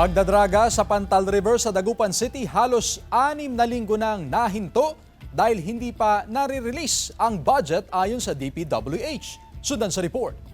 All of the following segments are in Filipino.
Pagdadraga sa Pantal River sa Dagupan City halos 6 na linggo nang nahinto dahil hindi pa nare-release ang budget ayon sa DPWH. Sundan sa report.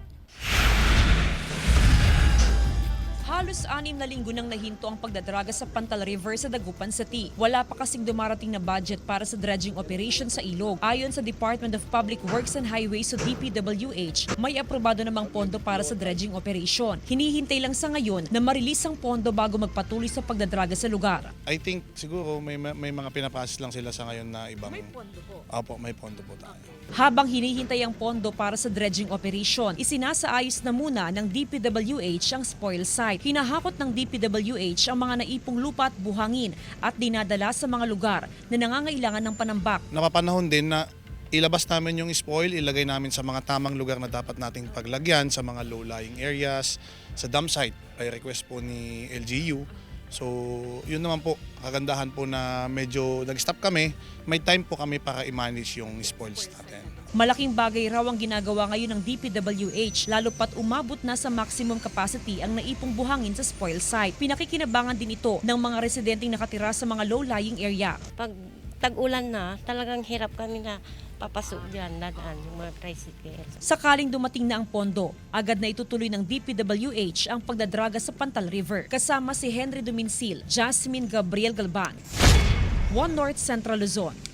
Halos 6 na linggo nang nahinto ang pagdadraga sa Pantal River sa Dagupan City. Wala pa kasing dumarating na budget para sa dredging operation sa ilog. Ayon sa Department of Public Works and Highways o DPWH, may aprobado namang pondo para sa dredging operation. Hinihintay lang sa ngayon na marilis ang pondo bago magpatuloy sa pagdadraga sa lugar. I think siguro may mga pinapasis lang sila sa ngayon na ibang... May pondo po. Opo, may pondo po tayo. Habang hinihintay ang pondo para sa dredging operation, isinasaayos na muna ng DPWH ang spoil site. Hinahakot ng DPWH ang mga naipong lupa at buhangin at dinadala sa mga lugar na nangangailangan ng panambak. Napapanahon din na ilabas namin yung spoil, ilagay namin sa mga tamang lugar na dapat nating paglagyan, sa mga low-lying areas, sa dam site, by request po ni LGU. So, yun naman po, kagandahan po na medyo nag-stop kami, may time po kami para i-manage yung spoils natin. Malaking bagay raw ang ginagawa ngayon ng DPWH, lalo pat umabot na sa maximum capacity ang naipong buhangin sa spoil site. Pinakikinabangan din ito ng mga residenteng nakatira sa mga low-lying area. Pag tag-ulan na, talagang hirap kami na papasok dyan, dadaan yung mga tricycle. Sakaling dumating na ang pondo, agad na itutuloy ng DPWH ang pagdadraga sa Pantal River. Kasama si Henry Duminsil, Jasmine Gabriel Galban. One North Central Luzon.